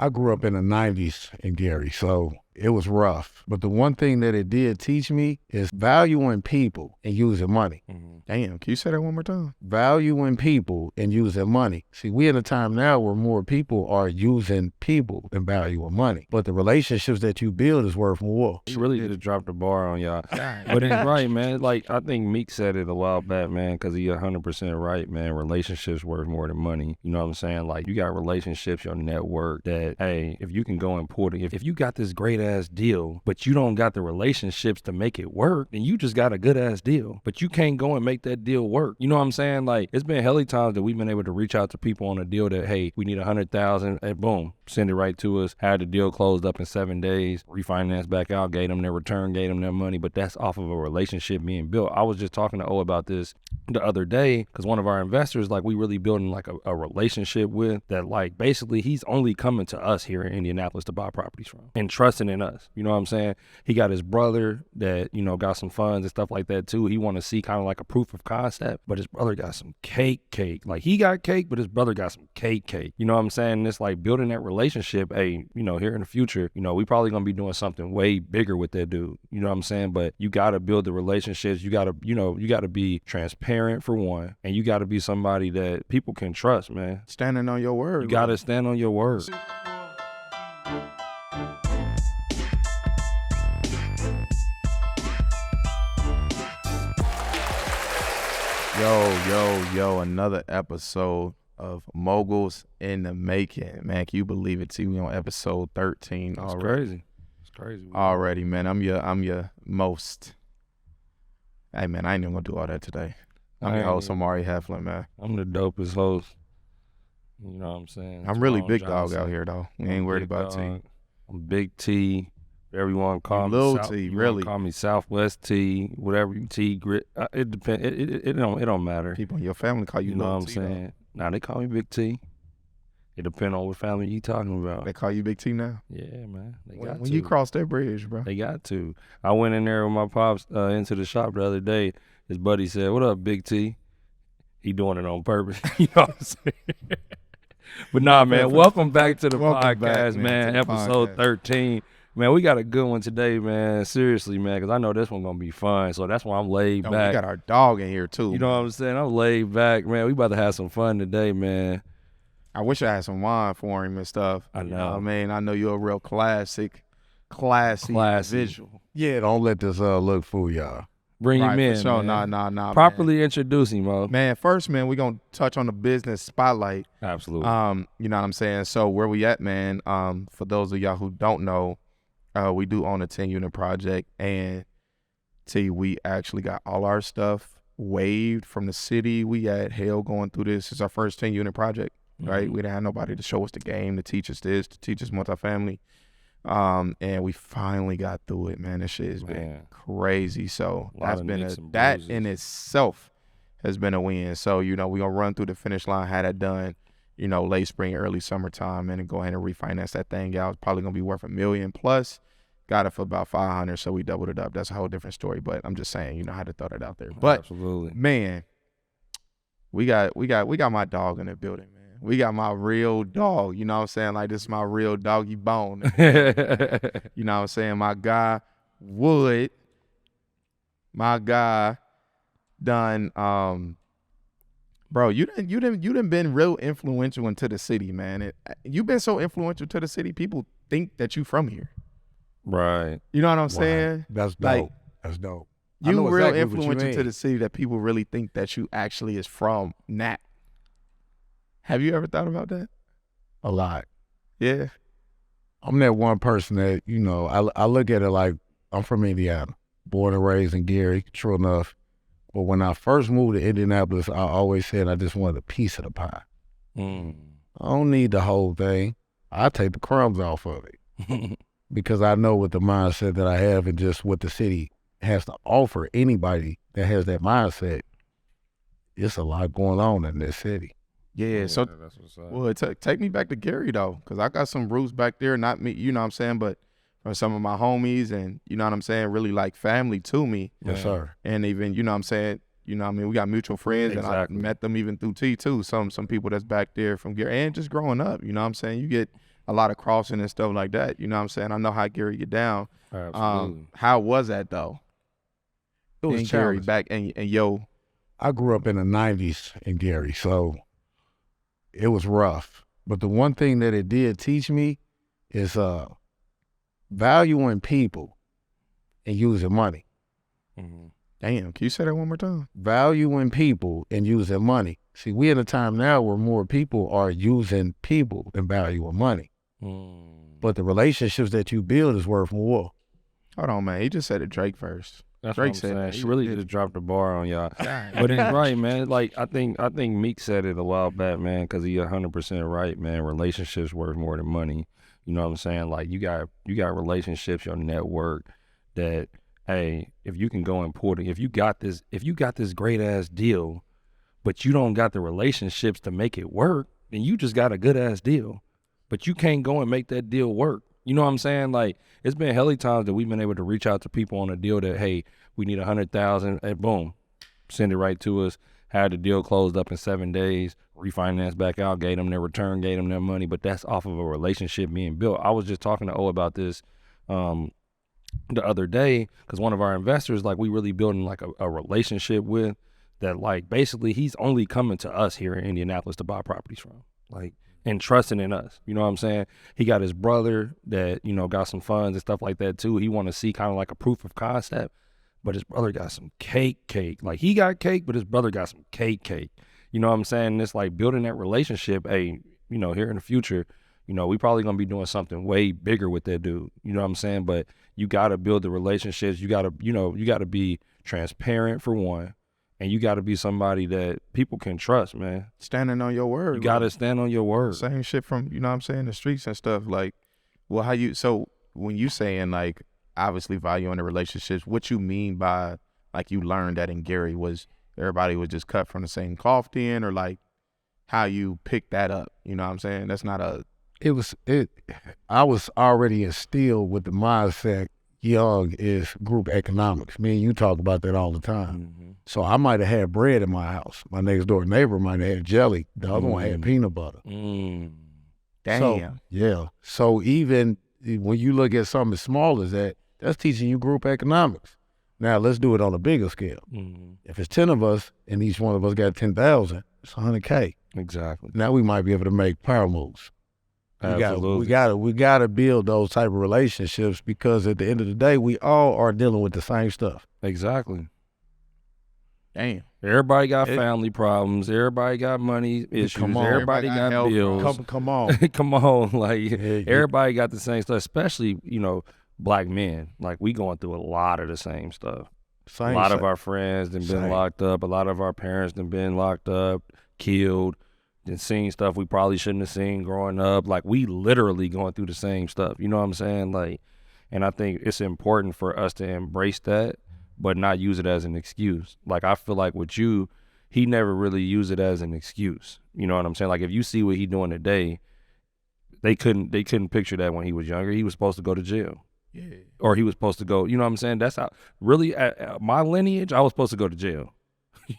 I grew up in the 90s in Gary, so it was rough. But the one thing that it did teach me is valuing people and using money. Damn, can you say that one more time? Valuing people and using money. See, we in a time now where more people are using people than valuing money. But the relationships that you build is worth more. He really just dropped the bar on y'all. But it's right, man. Like, I think Meek said it a while back, man, because he 100% right, man. Relationships worth more than money. You know what I'm saying? Like, you got relationships, your network that, hey, if you can go and pull it, if you got this great ass deal, but you don't got the relationships to make it work, then you just got a good ass deal. But you can't go and make that deal work. You know what I'm saying? Like, it's been helly times that we've been able to reach out to people on a deal that, hey, we need 100,000, and boom, send it right to us. Had the deal closed up in 7 days, refinance back out, gave them their return, gave them their money, but that's off of a relationship being built. I was just talking to O about this the other day, because one of our investors, like, we really building like a relationship with that, like, basically he's only coming to us here in Indianapolis to buy properties from and trusting in us. You know what I'm saying? He got his brother that, you know, got some funds and stuff like that too. He want to see kind of like a proof of concept, but his brother got some cake. Like, he got cake, but his brother got some cake. You know what I'm saying? It's like building that relationship. Hey, you know, here in the future, you know, we probably gonna be doing something way bigger with that dude. You know what I'm saying? But you gotta build the relationships. You gotta, you know, you gotta be transparent for one, and you gotta be somebody that people can trust, man. Standing on your word. You gotta stand on your word. Yo, another episode of Moguls in the making. Man, can you believe it? See, we on episode 13 That's already. crazy. It's crazy. Already, man. I'm your most. Hey, man, I ain't even gonna do all that today. I'm your host, Amari Heflin, man. I'm the dopest host. You know what I'm saying? I'm really big dog out here, though. We ain't worried about T. I'm Big T. Everyone call me Little T, really. Call me Southwest T, whatever you T grit. It depends. It don't matter. People in your family call you know Little what I'm T, saying? Now they call me Big T. It depends on what family you talking about. They call you Big T now? Yeah, man. When you cross that bridge, bro. They got to. I went in there with my pops into the shop the other day. His buddy said, "What up, Big T?" He doing it on purpose. You know what I'm saying? But nah, man. Welcome back to the podcast, man. Episode 13. Man, we got a good one today, man. Seriously, man, because I know this one gonna be fun. So that's why I'm laid back. We got our dog in here too. You know what I'm saying? I'm laid back, man. We about to have some fun today, man. I wish I had some wine for him and stuff. I know. You know what I mean? I know you're a real classy visual. Yeah, don't let this look fool y'all. Bring him in, sure. man. Nah. Properly introduce him, man. Man, first, man, we're going to touch on the business spotlight. Absolutely. You know what I'm saying? So where we at, man, for those of y'all who don't know, we do own a 10-unit project, and we actually got all our stuff waived from the city. We had hell going through this. It's our first 10-unit project, right? We didn't have nobody to show us the game, to teach us this, to teach us multifamily. And we finally got through it, man. This shit has been crazy. So that's been that in itself has been a win. So, you know, we're gonna run through the finish line, had that done, you know, late spring, early summertime, and then go ahead and refinance that thing out. It's probably gonna be worth $1 million plus. Got it for about 500, so we doubled it up. That's a whole different story. But I'm just saying, you know, I had to throw that out there. But absolutely, man, we got my dog in the building, man. We got my real dog, you know what I'm saying? Like, this is my real doggy bone. You know what I'm saying? My guy, Wood, my guy done, bro, you done been real influential into the city, man. You've been so influential to the city, people think that you from here. Right. You know what I'm saying? That's dope. Like, that's dope. You real influential to the city that people really think that you actually is from Nat. Have you ever thought about that? A lot. Yeah. I'm that one person that, you know, I look at it like I'm from Indiana, born and raised in Gary, true enough. But when I first moved to Indianapolis, I always said I just wanted a piece of the pie. I don't need the whole thing. I take the crumbs off of it because I know what the mindset that I have and just what the city has to offer anybody that has that mindset. It's a lot going on in this city. Yeah, so that's what's up. Well, take me back to Gary though, because I got some roots back there. Not me, you know what I'm saying, but from some of my homies, and you know what I'm saying, really like family to me. Yes, sir. And even, you know what I'm saying, you know what I mean, we got mutual friends, and I met them even through T too. Some people that's back there from Gary, and just growing up, you know what I'm saying, you get a lot of crossing and stuff like that. You know what I'm saying? I know how Gary get down. Absolutely. How was that though? It was in Gary challenging. back and yo. I grew up in the 90s in Gary, so it was rough. But the one thing that it did teach me is valuing people and using money. Mm-hmm. Damn, can you say that one more time? Valuing people and using money. See, we in a time now where more people are using people and valuing money. But the relationships that you build is worth more. Hold on, man. He just said it Drake first. That's Drake what I'm said saying. that. She He really did. just dropped the bar on y'all. But it's right, man. Like I think Meek said it a while back, man, because he 100% right, man. Relationships worth more than money. You know what I'm saying? Like you got relationships, your network that, hey, if you can go and if you got this great ass deal, but you don't got the relationships to make it work, then you just got a good ass deal. But you can't go and make that deal work. You know what I'm saying? Like it's been helly times that we've been able to reach out to people on a deal that, hey, we need 100,000, and boom, send it right to us. Had the deal closed up in 7 days, refinance back out, gave them their return, gave them their money. But that's off of a relationship being built. I was just talking to O about this the other day because one of our investors, like we really building like a relationship with that, like basically he's only coming to us here in Indianapolis to buy properties from, like, and trusting in us. You know what I'm saying? He got his brother that, you know, got some funds and stuff like that too. He want to see kind of like a proof of concept, but his brother got some cake. Like he got cake, but his brother got some cake. You know what I'm saying? And it's like building that relationship. Hey, you know, here in the future, you know, we probably gonna be doing something way bigger with that dude. You know what I'm saying? But you gotta build the relationships. You gotta be transparent for one. And you got to be somebody that people can trust, man. Standing on your word. You got to stand on your word. Same shit from, you know what I'm saying, the streets and stuff. Like, well, so when you saying like, obviously valuing the relationships, what you mean by like you learned that in Gary was everybody was just cut from the same cloth then, or like how you picked that up? You know what I'm saying? That's not a. I was already instilled with the mindset young is group economics. Me and you talk about that all the time. Mm-hmm. So I might have had bread in my house. My next door neighbor might have had jelly. The other one had peanut butter. Damn. So, yeah. So even when you look at something as small as that, that's teaching you group economics. Now let's do it on a bigger scale. Mm-hmm. If it's 10 of us and each one of us got 10,000, it's 100K. Exactly. Now we might be able to make power moves. Absolutely. We gotta build those type of relationships because at the end of the day, we all are dealing with the same stuff. Exactly. Damn. Everybody got family problems. Everybody got money issues. Come on. Everybody got health bills. Come on. Come on. Like Yeah. everybody got the same stuff, especially, you know, black men. Like we going through a lot of the same stuff. A lot of our friends done been locked up. A lot of our parents done been locked up, killed, and seen stuff we probably shouldn't have seen growing up. Like we literally going through the same stuff. You know what I'm saying? Like, and I think it's important for us to embrace that, but not use it as an excuse. Like I feel like with you, he never really used it as an excuse. You know what I'm saying? Like if you see what he doing today, they couldn't picture that when he was younger. He was supposed to go to jail. Yeah. Or he was supposed to go, you know what I'm saying? That's how, really, at my lineage, I was supposed to go to jail.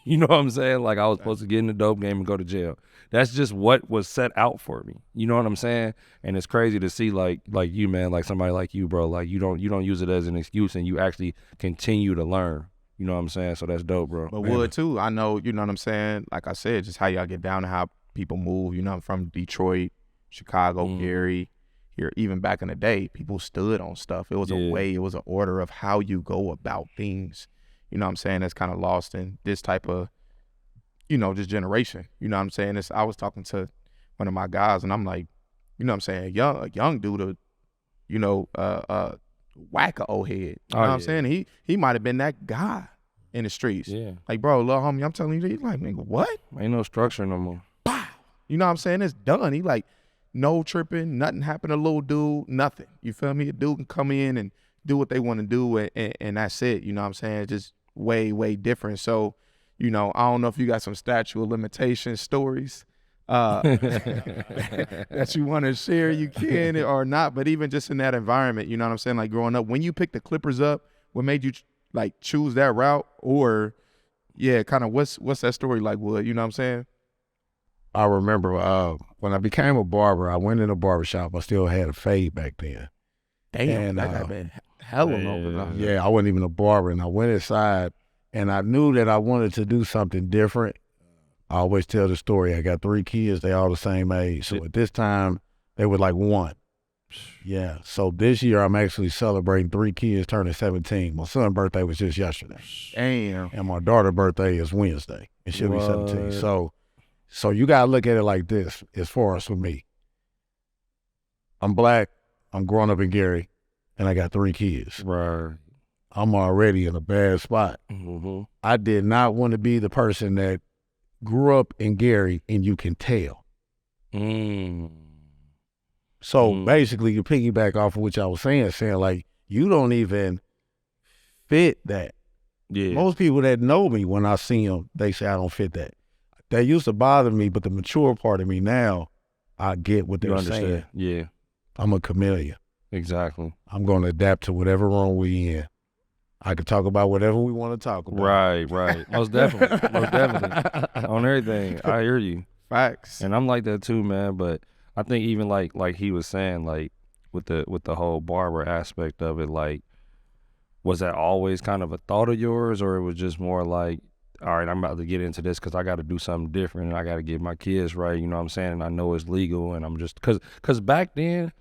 You know what I'm saying? Like I was supposed to get in the dope game and go to jail. That's just what was set out for me. You know what I'm saying? And it's crazy to see like you, man, like somebody like you, bro. Like you don't use it as an excuse and you actually continue to learn. You know what I'm saying? So that's dope, bro. But would too. I know, you know what I'm saying? Like I said, just how y'all get down and how people move. You know, I'm from Detroit, Chicago, Gary. Here, even back in the day, people stood on stuff. It was a way, it was an order of how you go about things. You know what I'm saying? That's kind of lost in this type of, you know, this generation. You know what I'm saying? I was talking to one of my guys and I'm like, you know what I'm saying? A young dude, you know, whack a old head. You know what I'm saying? He might have been that guy in the streets. Yeah. Like, bro, little homie, I'm telling you, he's like, nigga, what? Ain't no structure no more. Pow. You know what I'm saying? It's done. He like, no tripping, nothing happened to little dude, nothing. You feel me? A dude can come in and do what they want to do and that's it. You know what I'm saying? It's just way, way different. So, you know, I don't know if you got some statute of limitations stories that you want to share, you can or not. But even just in that environment, you know what I'm saying? Like growing up, when you picked the Clippers up, what made you like choose that route? Or, yeah, kind of what's that story like, Wood? You know what I'm saying? I remember when I became a barber, I went in a barber shop. I still had a fade back then. Damn, And, that got been hella long ago. Yeah, I wasn't even a barber, and I went inside, and I knew that I wanted to do something different. I always tell the story. I got 3 kids. They all the same age. So at this time, they were like 1. Yeah. So this year, I'm actually celebrating 3 kids turning 17. My son's birthday was just yesterday. Damn. And my daughter's birthday is Wednesday. And she'll be 17. So you got to look at it like this as far as for me. I'm black. I'm growing up in Gary, and I got 3 kids. Right. I'm already in a bad spot. Mm-hmm. I did not want to be the person that grew up in Gary, and you can tell. So basically, you piggyback off of what I was saying like, you don't even fit that. Yeah. Most people that know me, when I see them, they say I don't fit that. That used to bother me, but the mature part of me now, I get what they're saying. Yeah. I'm a chameleon. Exactly. I'm going to adapt to whatever room we in. I could talk about whatever we want to talk about. Right. Most definitely. Most definitely. On everything. I hear you. Facts. And I'm like that too, man. But I think even like he was saying, like with the whole barber aspect of it, like, was that always kind of a thought of yours, or it was just more like, all right, I'm about to get into this because I got to do something different and I got to get my kids right, you know what I'm saying? And I know it's legal, and I'm just, cause back then,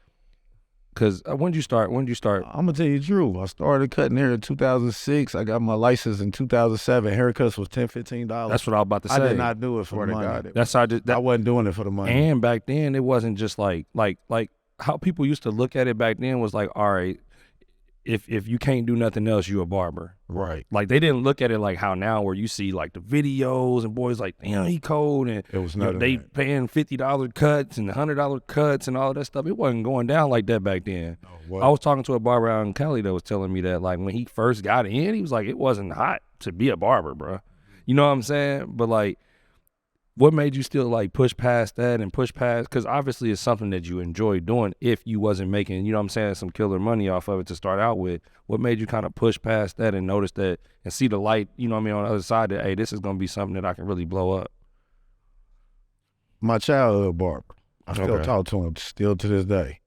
when did you start? I'm gonna tell you the truth. I started cutting hair in 2006. I got my license in 2007. Haircuts was $10, $15. That's what I was about to say. I did not do it for the money. I wasn't doing it for the money. And back then, it wasn't just like how people used to look at it back then was like, all right, if you can't do nothing else, you a barber. Right. Like, they didn't look at it like how now, where you see like the videos and boys like, damn, he cold, and it was they paying $50 cuts and $100 cuts and all that stuff. It wasn't going down like that back then. I was talking to a barber out in Cali that was telling me that, like, when he first got in, he was like, it wasn't hot to be a barber, bro. You know what I'm saying? But like, what made you still like push past that and push past? Because obviously it's something that you enjoy doing if you wasn't making, you know what I'm saying, some killer money off of it to start out with. What made you kind of push past that and notice that and see the light, you know what I mean, on the other side that, hey, this is going to be something that I can really blow up? My childhood barber. I still talk to him still to this day.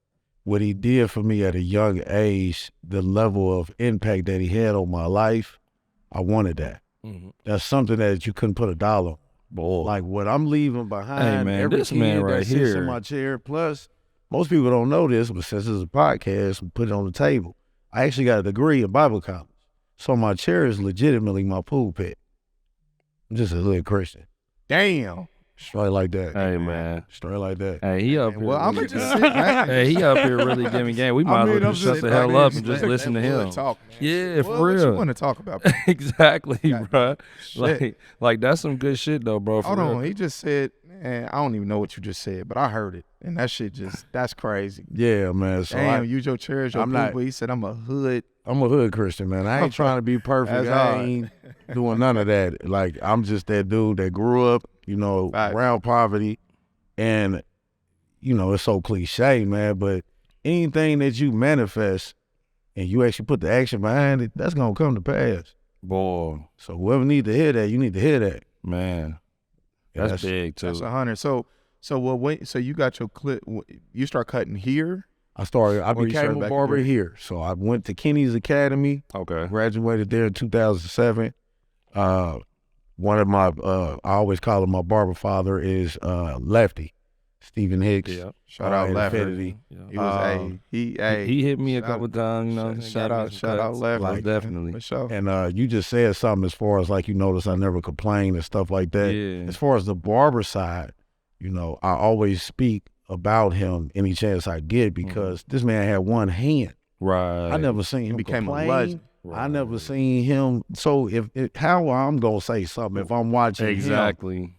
What he did for me at a young age, the level of impact that he had on my life, I wanted that. Mm-hmm. That's something that you couldn't put a dollar on. Boy. Like what I'm leaving behind, hey man, every this kid man that right sits here in my chair. Plus, most people don't know this, but since it's a podcast, we put it on the table. I actually got a degree in Bible college, so my chair is legitimately my pulpit. I'm just a hood Christian. Damn. Straight like that. Hey man, straight like that. Hey, he up here. Well, I'm gonna just sit back. Hey, he up here really giving game. We might as well just shut the hell up and just listen to him. Talk, yeah, for what real. you want to talk about? Exactly, bro. Like that's some good shit though, bro. Hold on, he just said, man, I don't even know what you just said, but I heard it, and that shit that's crazy. Yeah, man. So damn, use your chair as your pulpit. He said, I'm a hood Christian, man. I ain't trying to be perfect. I ain't doing none of that. Like, I'm just that dude that grew up, you know, around poverty. And, you know, it's so cliche, man, but anything that you manifest and you actually put the action behind it, that's going to come to pass. Boy. So whoever need to hear that, you need to hear that. Man, that's big, too. That's 100. So you got your clip. You start cutting here? I became a barber here. So I went to Kenny's Academy. Okay. Graduated there in 2007. One of my, I always call him my barber father is Lefty, Stephen Hicks. Yeah. Shout out Lefty. Yeah. He hit me a couple times, you know. Shout out Lefty. Like, definitely. For sure. And you just said something as far as like, you notice I never complain and stuff like that. Yeah. As far as the barber side, you know, I always speak about him any chance I get because this man had one hand. Right. I never seen him became complain. a legend. Right. I never seen him. So how I'm gonna say something if I'm watching exactly. him?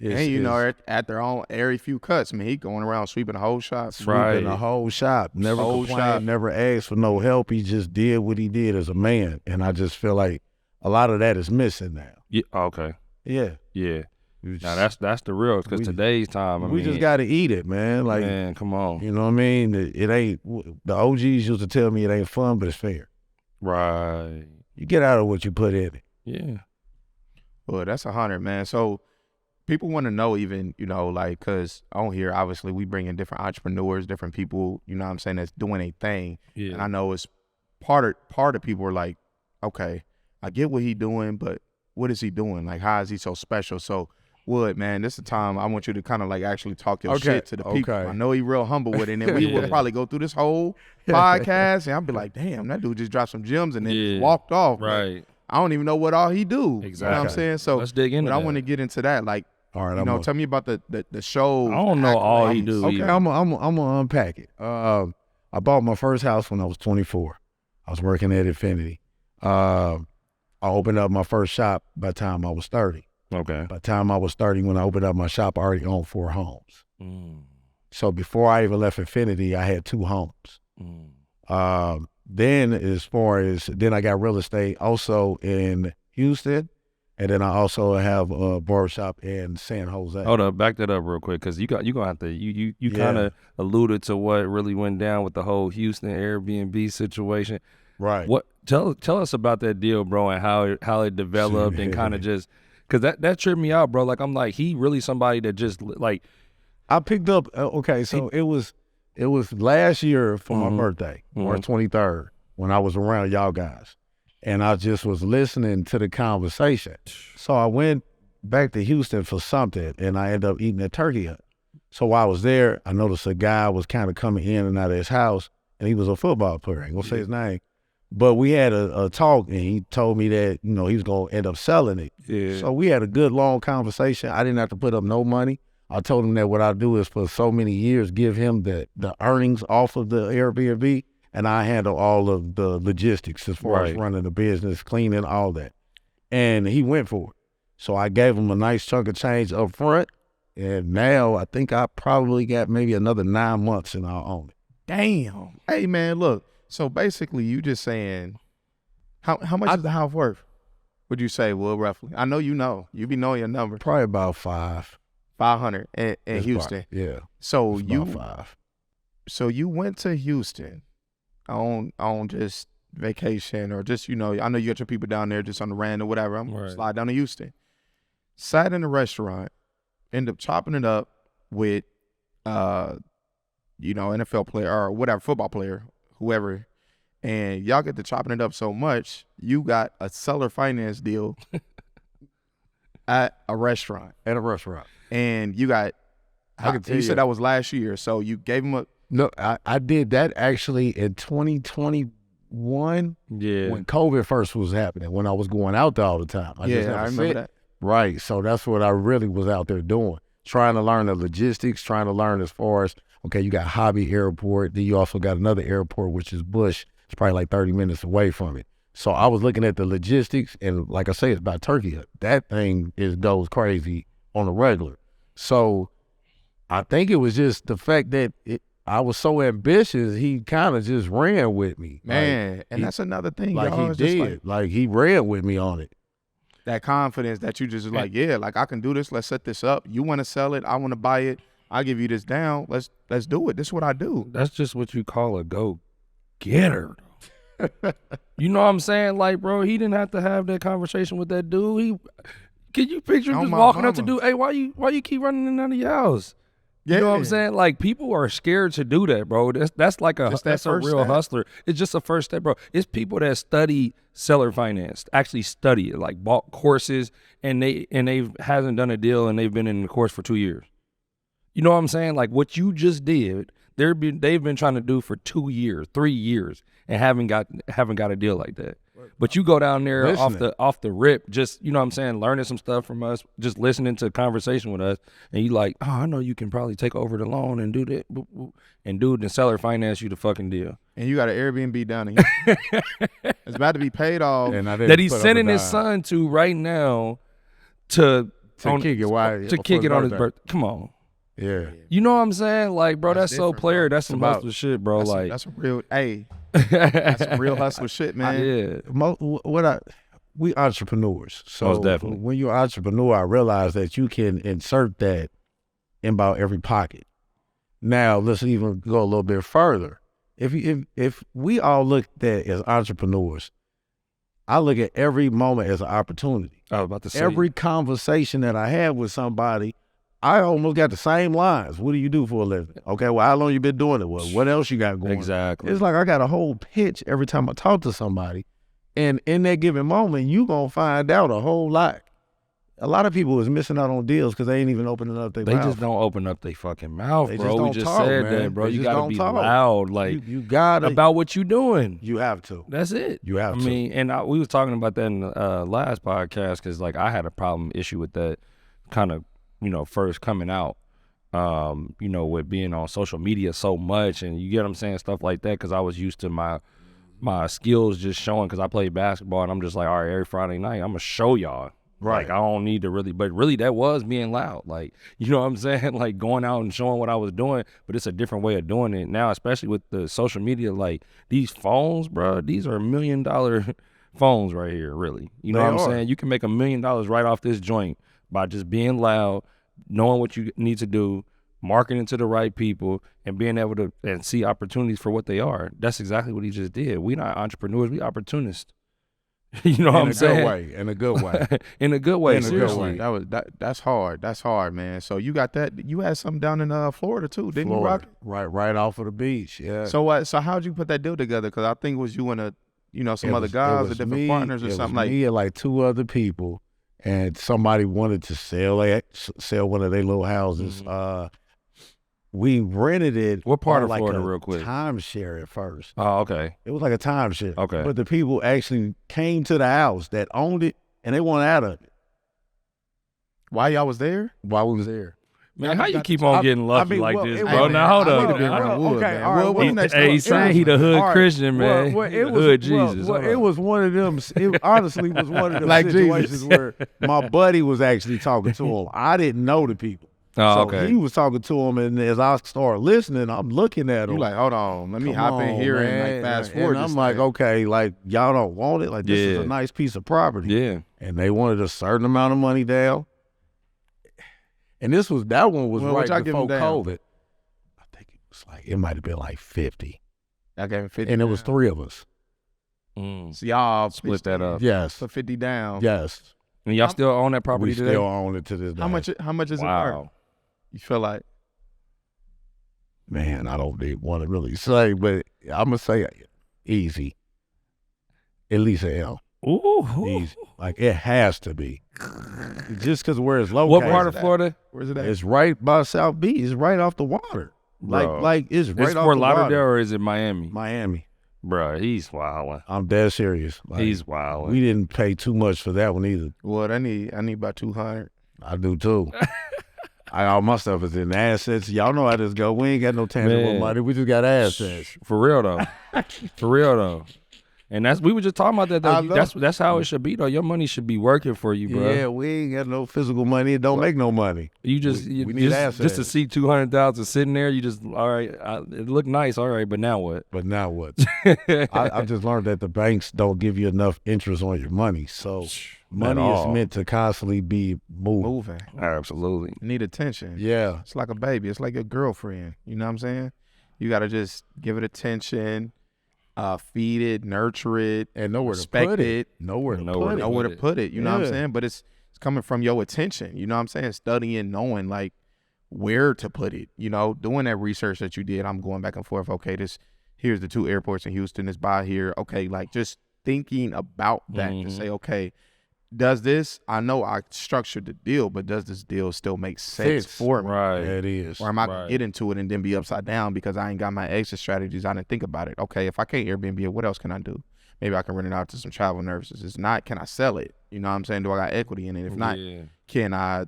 And you know, at their own every few cuts, I mean, he going around sweeping the whole shop. Sweeping the whole shop. Never complained, never asked for no help. He just did what he did as a man. And I just feel like a lot of that is missing now. Yeah. Okay. Yeah. Yeah. Now that's the real, because today's time, I mean, just got to eat it, man. Like, man, come on. You know what I mean? It ain't, the OGs used to tell me it ain't fun, but it's fair. Right. You get out of what you put in it. Yeah. Well, that's 100, man. So people want to know even, you know, like, because on here, obviously, we bring in different entrepreneurs, different people, you know what I'm saying, that's doing a thing. Yeah. And I know it's part of people are like, okay, I get what he doing, but what is he doing? Like, how is he so special? So, Wood, man, this is the time I want you to kind of like actually talk your shit to the people. I know he real humble with it, and then we would probably go through this whole podcast, and I'd be like, damn, that dude just dropped some gems and then just walked off. Right. I don't even know what all he do. Exactly. You know what I'm saying? So let's dig into but that. I want to get into that. Like, All right, you know, tell me about the show. I don't know all he do. Okay, either. I'm gonna unpack it. I bought my first house when I was 24. I was working at Infinity. I opened up my first shop by the time I was 30. Okay. By the time I was 30, when I opened up my shop, I already owned 4 homes. Mm. So before I even left Infinity, I had 2 homes. Mm. Then then I got real estate also in Houston, and then I also have a barbershop in San Jose. Hold up, back that up real quick, because you gonna have to you kind of alluded to what really went down with the whole Houston Airbnb situation. Right. What tell us about that deal, bro, and how it developed and kind of just because that tripped me out, bro. Like I'm like, he really somebody that just like I picked up. Okay, so it was last year for my birthday, March 23rd, when I was around y'all guys, and I just was listening to the conversation. So I went back to Houston for something, and I ended up eating at Turkey Hut. So while I was there, I noticed a guy was kind of coming in and out of his house, and he was a football player. I ain't gonna say his name. But we had a talk, and he told me that, you know, he was going to end up selling it. Yeah. So we had a good, long conversation. I didn't have to put up no money. I told him that what I do is for so many years give him the earnings off of the Airbnb, and I handle all of the logistics as far as running the business, cleaning, all that. And he went for it. So I gave him a nice chunk of change up front, and now I think I probably got maybe another 9 months and I'll own it. Damn. Hey, man, look. So basically, you just saying, how much is the house worth? Would you say, well, roughly? I know you be knowing your number. Probably about 500 in Houston. Yeah. So about 5. So you went to Houston on just vacation or just, you know, I know you got your people down there just on the rand or whatever. I'm gonna slide down to Houston. Sat in a restaurant, end up chopping it up with, you know, NFL player or whatever, football player, whoever, and y'all get to chopping it up so much, you got a seller finance deal at a restaurant. And you got, I can tell you said that was last year, so you gave him a... No, I did that actually in 2021 when COVID first was happening, when I was going out there all the time. I remember that. Right, so that's what I really was out there doing, trying to learn the logistics, trying to learn as far as, okay, you got Hobby Airport, then you also got another airport, which is Bush. It's probably like 30 minutes away from it. So I was looking at the logistics, and like I say, it's about Turkey Hut. That thing goes crazy on a regular. So I think it was just the fact that I was so ambitious, he kind of just ran with me. Man, and that's another thing. Like y'all, he did. Like he ran with me on it. That confidence that you just like, yeah, like I can do this. Let's set this up. You want to sell it. I want to buy it. I'll give you this down. Let's do it. This is what I do. That's just what you call a go-getter. You know what I'm saying? Like, bro, he didn't have to have that conversation with that dude. Can you picture him just walking up to dude, hey, why you keep running in and out of your house? You know what I'm saying? Like, people are scared to do that, bro. That's like that's a real hustler. It's just a first step, bro. It's people that study seller finance, actually study it, like bought courses, and they hasn't done a deal, and they've been in the course for 2 years. You know what I'm saying? Like what you just did, they've been trying to do for 2 years, 3 years, and haven't got a deal like that. But you go down there off the rip, just, you know what I'm saying, learning some stuff from us, just listening to a conversation with us, and you like, oh, I know you can probably take over the loan and do that, and dude, the seller finance you the fucking deal. And you got an Airbnb down here. It's about to be paid off. That he's sending his son to right now to kick it on his birthday. Come on. Yeah. You know what I'm saying? Like, bro, that's so player. Bro. That's some hustler shit, bro. That's a real, that's some real hustler shit, man. We entrepreneurs. So most definitely. When you're an entrepreneur, I realize that you can insert that in about every pocket. Now, let's even go a little bit further. If we all looked at as entrepreneurs, I look at every moment as an opportunity. I was about to say. Every conversation that I have with somebody, I almost got the same lines. What do you do for a living? Okay, well, how long you been doing it? Well, what else you got going? Exactly. It's like I got a whole pitch every time I talk to somebody. And in that given moment, you going to find out a whole lot. A lot of people is missing out on deals because they ain't even opening up their mouth. They just don't open up their fucking mouth, They bro. just We don't just talk, said man. that, bro. They You just got to don't be talk. loud, like, you got it. about what you doing. You have to. That's it. You have I to. mean, and we was talking about that in the last podcast because, like, I had a issue with that kind of, first coming out, with being on social media so much, and you get what I'm saying, stuff like that, because I was used to my skills just showing because I played basketball, and I'm just like, all right, every Friday night, I'm going to show y'all. Right. Like, I don't need to really, but really that was being loud. Like, you know what I'm saying? Like, going out and showing what I was doing, but it's a different way of doing it now, especially with the social media. Like, these phones, bro, these are $1 million phones right here, really. You know They what I'm are. saying? You can make $1 million right off this joint by just being loud, knowing what you need to do, marketing to the right people, and being able to and see opportunities for what they are. That's exactly what he just did. We not entrepreneurs, we opportunists. You know what I'm saying? In a good way. In a good way, In a good seriously. way. That's hard. That's hard, man. So you got that. You had something down in Florida too, didn't you, Rock? Right off of the beach. Yeah. So how'd you put that deal together? Because I think it was you and some other guys or different partners or something like. Me and like two other people, and somebody wanted to sell one of their little houses. We rented it. What part on of like Florida, a real quick? Timeshare at first. Oh, okay. It was like a timeshare. Okay. But the people actually came to the house that owned it, and they wanted out of it Why y'all was there? while we was there. Man, how you keep on getting lucky mean, like well, this, it bro? was- Now, hold I up. need to be around Wood, okay, man. all right, Wood, well, what's next Hey, door? he's saying he the hood All right, Christian, man. Well, He the hood Jesus. Well, Hold it up. was one of them. It honestly was one of them Like situations Jesus. where my buddy was actually talking to him. I didn't know the people. Oh, So okay. he was talking to him, and as I started listening, I'm looking at him. You like, hold on, let me Come hop in on, here and man. like fast forward. And this I'm like, thing. okay, like y'all don't want it. Like this is Yeah. a nice piece of property. Yeah. And they wanted a certain amount of money down. And that one was Well, what y'all right give before 'em down? COVID. I think it might have been like 50, I gave him 50. and it was down. 3 of us. So y'all Split pitched that in up. Yes, for 50 down. yes. And y'all still own that property We today? still own it to this day. How much is it worth? Wow. You feel like Man, I don't want to really say, but I'm gonna say easy. At least an L. Ooh. Easy. Like it has to be. Just because where it's What located. part of Florida? where's it at? It's right by South Beach. It's right off the water. Bro. Like it's right Is off Fort the Lauderdale water. or is it Miami? Miami. Bro, he's wildin'. I'm dead serious. Like, He's wildin'. we didn't pay too much for that one either. Well, I need about 200. I do too. All my stuff is in assets. Y'all know how this go. We ain't got no tangible Man. money. We just got assets. For real though. For real though. And we were just talking about that I though. know. That's how it should be though. Your money should be working for you, bro. Yeah, we ain't got no physical money. It don't make no money. You just We you need just to assets. see 200,000 sitting there. You just all right. It looked nice, all right, but now what? But now what? I just learned that the banks don't give you enough interest on your money. So money is all. meant to constantly be moving. Moving. Absolutely. Need attention. Yeah. It's like a baby. It's like a girlfriend. You know what I'm saying? You got to just give it attention, feed it, nurture it, And nowhere to respect put it. Nowhere to Nowhere put to it. know where to it. put it. You know what I'm Yeah. saying? But it's coming from your attention. You know what I'm saying? Studying, knowing like where to put it. You know, doing that research that you did. I'm going back and forth. Okay, here's the 2 airports in Houston. It's by here. Okay, like just thinking about that to Mhm. say, okay, does this? I know I structured the deal, but does this deal still make sense Fits. for me? Right. Yeah, it is. Or am I gonna Right. get into it and then be upside down because I ain't got my exit strategies? I didn't think about it. Okay, if I can't Airbnb it, what else can I do? Maybe I can rent it out to some travel nurses. If not, can I sell it? You know what I'm saying? Do I got equity in it? If not, Yeah. can I,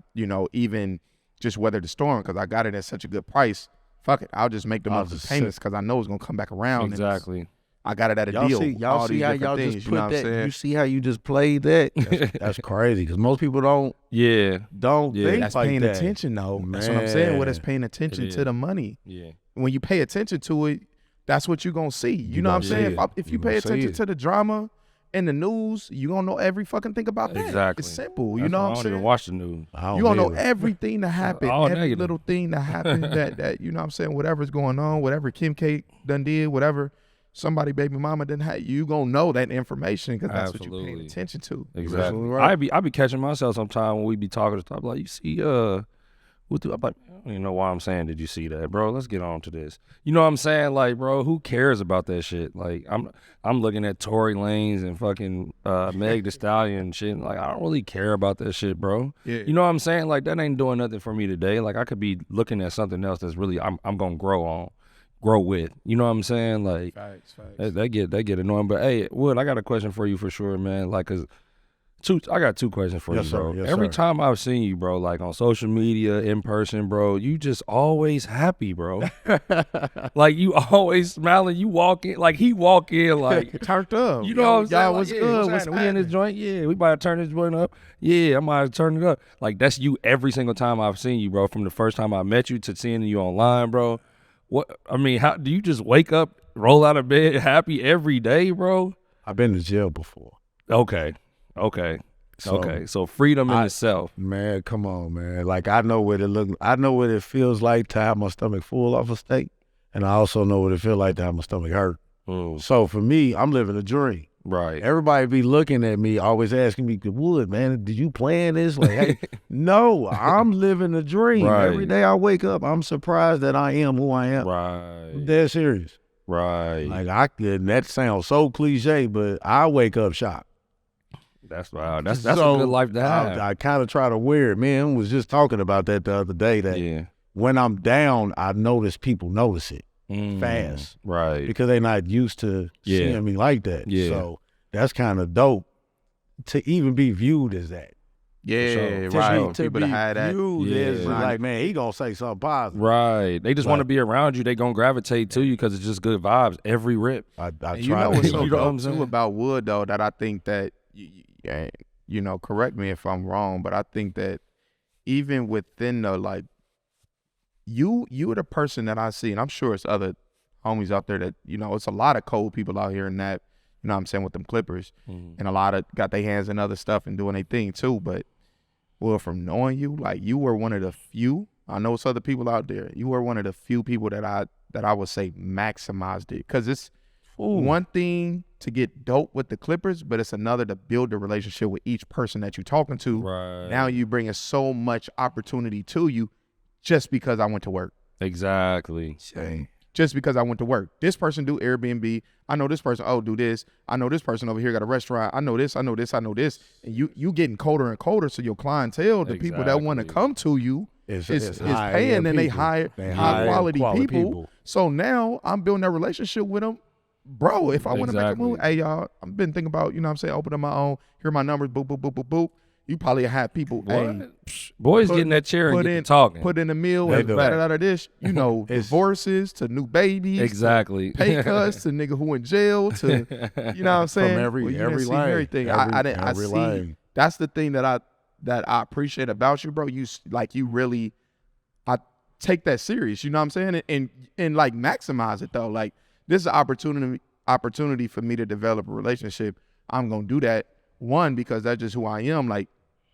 even just weather the storm because I got it at such a good price? Fuck it. I'll just make the I'll monthly just payments because I know it's going to come back around. and Exactly. I got it at a Y'all deal. see, y'all all see these how different y'all things, just you know put what I'm that. saying? You see how you just played that? That's crazy because most people don't Yeah. think That's like paying that. attention, though. That's what I'm saying. What is Man. paying attention It to is. the money? Yeah. When you pay attention to it, that's what you're going to see. You know what I'm gonna saying? see it. If You you pay gonna see attention it. to the drama and the news, you're going to know every fucking thing about that. Exactly. It's simple. You That's know why what I I'm don't saying? even watch the news. I don't You gonna know either. everything that happened, All every negative. little thing that happened that you know what I'm saying, whatever's going on, whatever Kim K done did, whatever, somebody baby mama, then hey, you gonna know that information because that's what you're paying Absolutely. attention to. Exactly. Right. I be catching myself sometime when we be talking to stuff like, you see, what do I'm like, I don't even know why I'm saying, did you see that, bro? Let's get on to this. You know what I'm saying? Like, bro, who cares about that shit? Like, I'm looking at Tory Lanez and fucking Meg Thee Stallion and shit. Like, I don't really care about that shit, bro. Yeah. You know what I'm saying? Like, that ain't doing nothing for me today. Like, I could be looking at something else that's really I'm gonna grow with. You know what I'm saying? Like, Facts. that get annoying. But hey, Wood, I got a question for you for sure, man. Like, cause I got two questions for Yes, you, sir. bro. Yes, Every sir. time I've seen you, bro, like on social media, in person, bro, you just always happy, bro. Like, you always smiling. You walk in, like he walk in, like, Turned up. you know what I'm saying? Y'all, Like, what's yeah, good? what's What's happening? We in this joint? Yeah, we about to turn this joint up. Yeah, I'm about to turn it up. Like, that's you every single time I've seen you, bro. From the first time I met you to seeing you online, bro. What I mean, how do you just wake up, roll out of bed, happy every day, bro? I've been to jail before. Okay. So freedom in itself. Man, come on, man. Like, I know what it feels like to have my stomach full off a steak, and I also know what it feels like to have my stomach hurt. So for me, I'm living a dream. Right. Everybody be looking at me, always asking me, Wood, man, did you plan this? Like, hey, no, I'm living a dream. Right. Every day I wake up, I'm surprised that I am who I am. Right. I'm dead serious. Right. Like, and that sounds so cliche, but I wake up shocked. That's wow. That's So, a good life to have. I kind of try to wear it. Man, was just talking about that the other day, that Yeah. when I'm down, I notice people notice it fast Right. because they're not used to Yeah. seeing me like that. Yeah. So that's kind of dope to even be viewed as that. Yeah, sure. right. To People be to have that. viewed Yeah. as like, man, he gonna say something positive. Right. They just want to Like- be around you. They gonna gravitate to you because it's just good vibes every rip. I And try you know to what's be so like You know what that. I'm dope saying? too about Wood though, that I think that you know, correct me if I'm wrong, but I think that even within the like you are the person that I see, and I'm sure it's other homies out there that, you know, it's a lot of cold people out here in that, you know what I'm saying, with them Clippers, and a lot of got their hands in other stuff and doing their thing too. But well, from knowing you, like, you were one of the few, I know it's other people out there, you were one of the few people that I would say maximized it. Because it's one thing to get dope with the Clippers, but it's another to build a relationship with each person that you're talking to. Right. Now you bringing so much opportunity to you just because I went to work. Exactly. Just because I went to work. This person do Airbnb. I know this person, do this. I know this person over here got a restaurant. I know this. And you getting colder and colder, so your clientele, the people that want to Exactly. come to you, It's is high paying, end and they people. hire They high quality quality people. So now I'm building that relationship with them. Bro, if I want to make a move, hey, y'all, I've been thinking about, you know what I'm saying, opening my own, here are my numbers, boop, boop, boop, boop, boop. You probably have people, hey, Boys put- get in that chair and put get in to talking. put in a meal, They and do. out of this, you know, It's- divorces to new babies, Exactly. to pay cuts to nigga who in jail, to, you know what I'm saying? From every Well, you didn't lane. see everything. I didn't. I every see. lane. That's the thing that I appreciate about you, bro. You really, I take that serious. You know what I'm saying? And like maximize it though. Like, this is an opportunity for me to develop a relationship. I'm gonna do that. One, because that's just who I am. Like,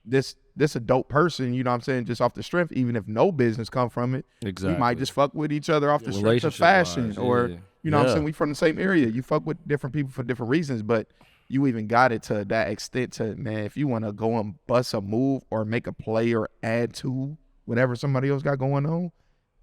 this a dope person, you know what I'm saying, just off the strength, even if no business come from it. Exactly. We might just fuck with each other off the strength of Relationship-wise, fashion, or yeah. you know what I'm Yeah. saying, we from the same area. You fuck with different people for different reasons, but you even got it to that extent to, man, if you want to go and bust a move or make a play or add to whatever somebody else got going on,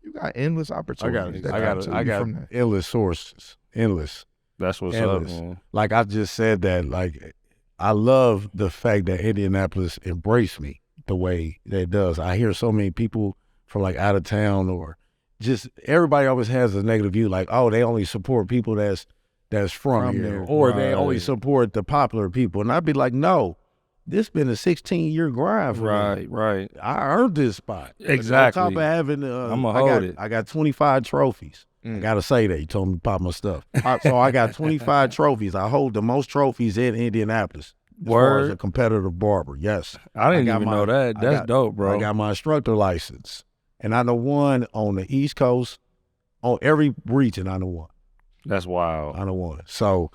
you got endless opportunities. I got endless sources. Endless. That's what's Endless. up, man. Like, I just said that, like, I love the fact that Indianapolis embraced me the way that it does. I hear so many people from like out of town, or just everybody always has a negative view, like, oh, they only support people that's from here, there. or they only Right. support the popular people. And I'd be like, no, this been a 16-year grind for me. Right, right. I earned this spot. Exactly. On top of having, I'ma hold it. I got 25 trophies. I gotta say that. You told me to pop my stuff. So I got 25 trophies. I hold the most trophies in Indianapolis. As far as a Word. competitive barber, yes. I didn't got even my- know that. I That's got- dope, bro. I got my instructor license, and I know one on the East Coast, on every region. I know one. That's wild. I know one. So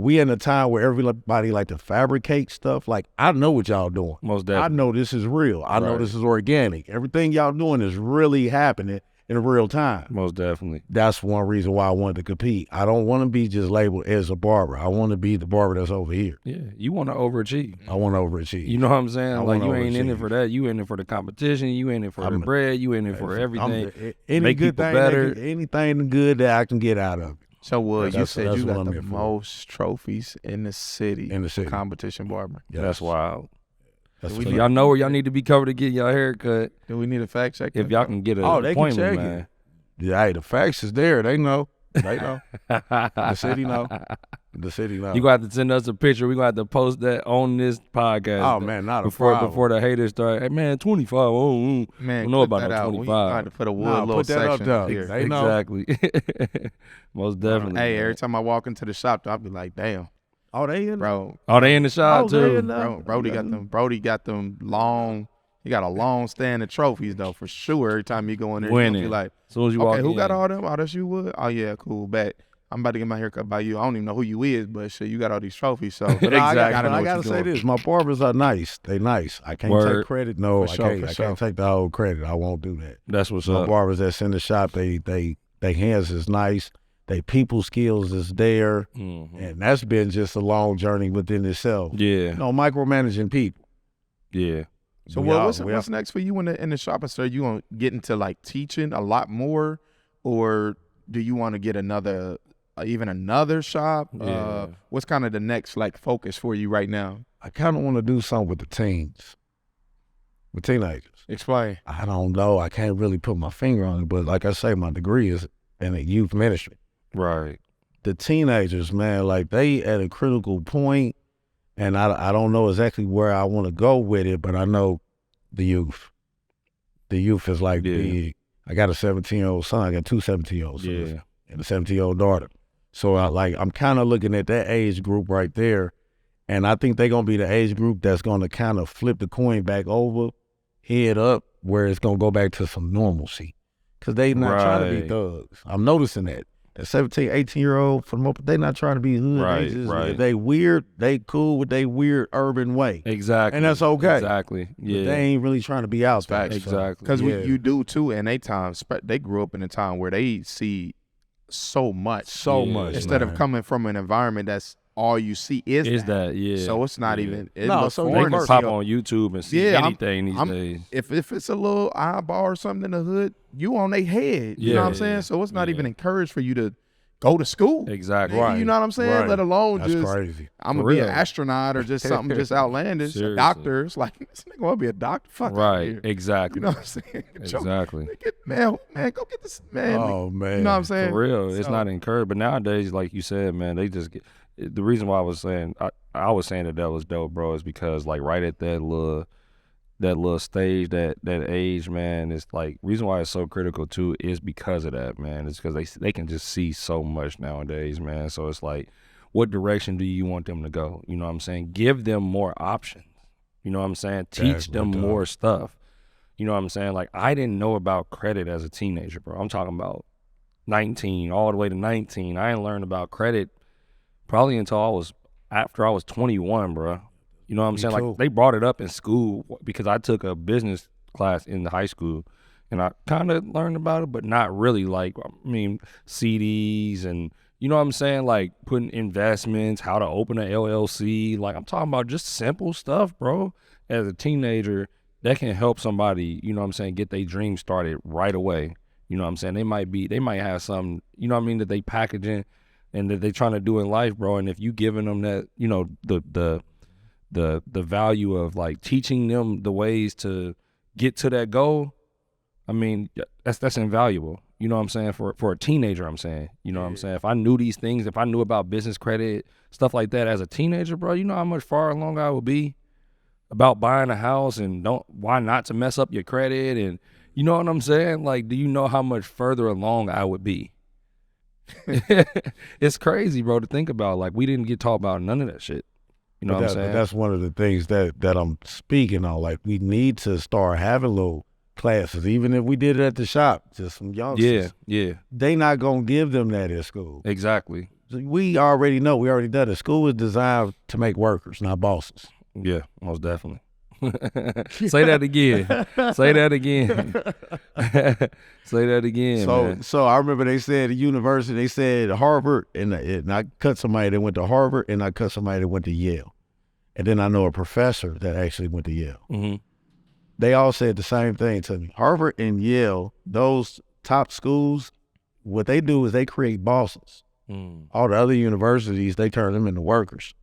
we in a time where everybody like to fabricate stuff. Like, I know what y'all doing. Most I definitely. know this is real. I know Right. this is organic. Everything y'all doing is really happening, in real time. Most definitely. That's one reason why I wanted to compete. I don't want to be just labeled as a barber. I want to be the barber that's over here. Yeah, you want to overachieve. I want to overachieve. You know what I'm saying? I Like, wanna you ain't in it overachieve. for that. You in it for the competition. You in it for the bread. You in it for everything. Any Make good people thing, better. anything good that I can get out of it. So Wood, you That's said you what got I'm the here for. most trophies in the city. In the city. Competition barber. Yes. That's wild. That's We So need- y'all know where y'all need to be covered to get your hair cut. Do we need a fact check? If y'all can get an Oh, they can appointment, check it. man. Yeah, hey, the facts is there. They know. They know. The city know. The city know. You gonna have to send us a picture. We gonna have to post that on this podcast. Oh man, not a before problem. before the haters start. Hey man, 25. Oh, Man, don't know clip about that no out. We 25. got to put a Wood Nah, little put that up section there. here. They know. exactly. Most definitely. Hey, man. every time I walk into the shop, I'll be like, damn, Oh, they in. bro. Oh, they in the shop Oh, they too. in there. Brody got them long. He got a long stand of trophies though, for sure. Every time you go in there, you Winning. be like, As soon as you walk okay, who in. got all them? Oh, that's you, Wood. Oh yeah, cool. Bet I'm about to get my hair cut by you. I don't even know who you is, but shit, you got all these trophies. So But I Exactly. gotta, know I what gotta you're say doing. this: my barbers are nice. They nice. I can't Word. take credit. No, For I sure, can't. for I sure. can't take the whole credit. I won't do that. That's what's My up. barbers that's in the shop, they hands is nice. They people skills is there, Mhm. and that's been just a long journey within itself. Yeah, You know, micromanaging people. yeah. So We what, all- what's we what's next for you in the shop? And you gonna get into like teaching a lot more, or do you want to get another shop? Yeah. What's kind of the next like focus for you right now? I kind of want to do something with the teens, with teenagers. Explain. I don't know. I can't really put my finger on it, but like I say, my degree is in a youth ministry. Right. The teenagers, man, like they at a critical point, and I don't know exactly where I want to go with it, but I know the youth. The youth is like Yeah. big. I got a 17-year-old son. I got two 17-year-old sons Yeah. and a 17-year-old daughter. So I'm kind of looking at that age group right there, and I think they're gonna be the age group that's gonna kind of flip the coin back over, head up, where it's gonna go back to some normalcy, because they not trying to be Right. thugs. I'm noticing that. The 17, 18-year-old, for the most part, they not trying to be hood. Right, They just, right. if they weird, they cool with they weird urban way. Exactly. And that's okay. Exactly. But Yeah. they ain't really trying to be out there. Facts. Exactly. Because Yeah. you do too, in a time, they grew up in a time where they see so much. So Yeah. much. Instead man. of coming from an environment that's all you see is Is that, yeah. So it's not Yeah. even. It No, looks so They foreign can to pop see a- on YouTube and see Yeah, anything these I'm- days. If it's a little eyeball or something in the hood, you on their head. You know what I'm Yeah. saying? So it's not Yeah. even encouraged for you to go to school. Exactly. Nigga, Right. You know what I'm saying? Right. Let alone That's just crazy. I'm For gonna be an real. astronaut or just something just outlandish. A Seriously. doctor. It's like this nigga want to be a doctor. Fuck outta Right. here. Exactly. You know what I'm saying? Exactly. Man, go get this man. Oh man. You know what I'm saying? For real, it's So- not encouraged. But nowadays, like you said, man, they just get. The reason why I was saying was saying that was dope, bro, is because like right at that little stage, that age, man, it's like reason why it's so critical too is because of that, man. It's because they can just see so much nowadays, man. So it's like, what direction do you want them to go? You know what I'm saying? Give them more options. You know what I'm saying? Teach them Definitely, more stuff. You know what I'm saying? Like I didn't know about credit as a teenager, bro. I'm talking about 19 all the way to 19. I didn't learn about credit probably until after I was 21, bro. You know what I'm Me saying? too. Like they brought it up in school because I took a business class in the high school, and I kind of learned about it, but not really. Like I mean, CDs and you know what I'm saying? Like putting investments, how to open an LLC. Like I'm talking about just simple stuff, bro. As a teenager, that can help somebody. You know what I'm saying? Get their dreams started right away. You know what I'm saying? They might have something. You know what I mean? That they packaging and that they trying to do in life, bro. And if you giving them that, you know, the value of like teaching them the ways to get to that goal, I mean, that's invaluable. You know what I'm saying? For a teenager, I'm saying. You know what I'm saying? If I knew these things, if I knew about business credit, stuff like that as a teenager, bro, you know how much far along I would be about buying a house and why not to mess up your credit, and you know what I'm saying? Like, do you know how much further along I would be? It's crazy, bro, to think about. Like, we didn't get taught about none of that shit. You know what I'm saying? But that's one of the things that I'm speaking on. Like we need to start having little classes, even if we did it at the shop, just some youngsters. Yeah, They not gonna give them that at school. exactly. We already know. We already done it. School is designed to make workers, not bosses. Yeah, most definitely. Say that again. Say that again. Say that again, man. So I remember they said at university, they said Harvard, and I cut somebody that went to Harvard, and I cut somebody that went to Yale. And then I know a professor that actually went to Yale. Mm-hmm. They all said the same thing to me. Harvard and Yale, those top schools, what they do is they create bosses. All the other universities, they turn them into workers.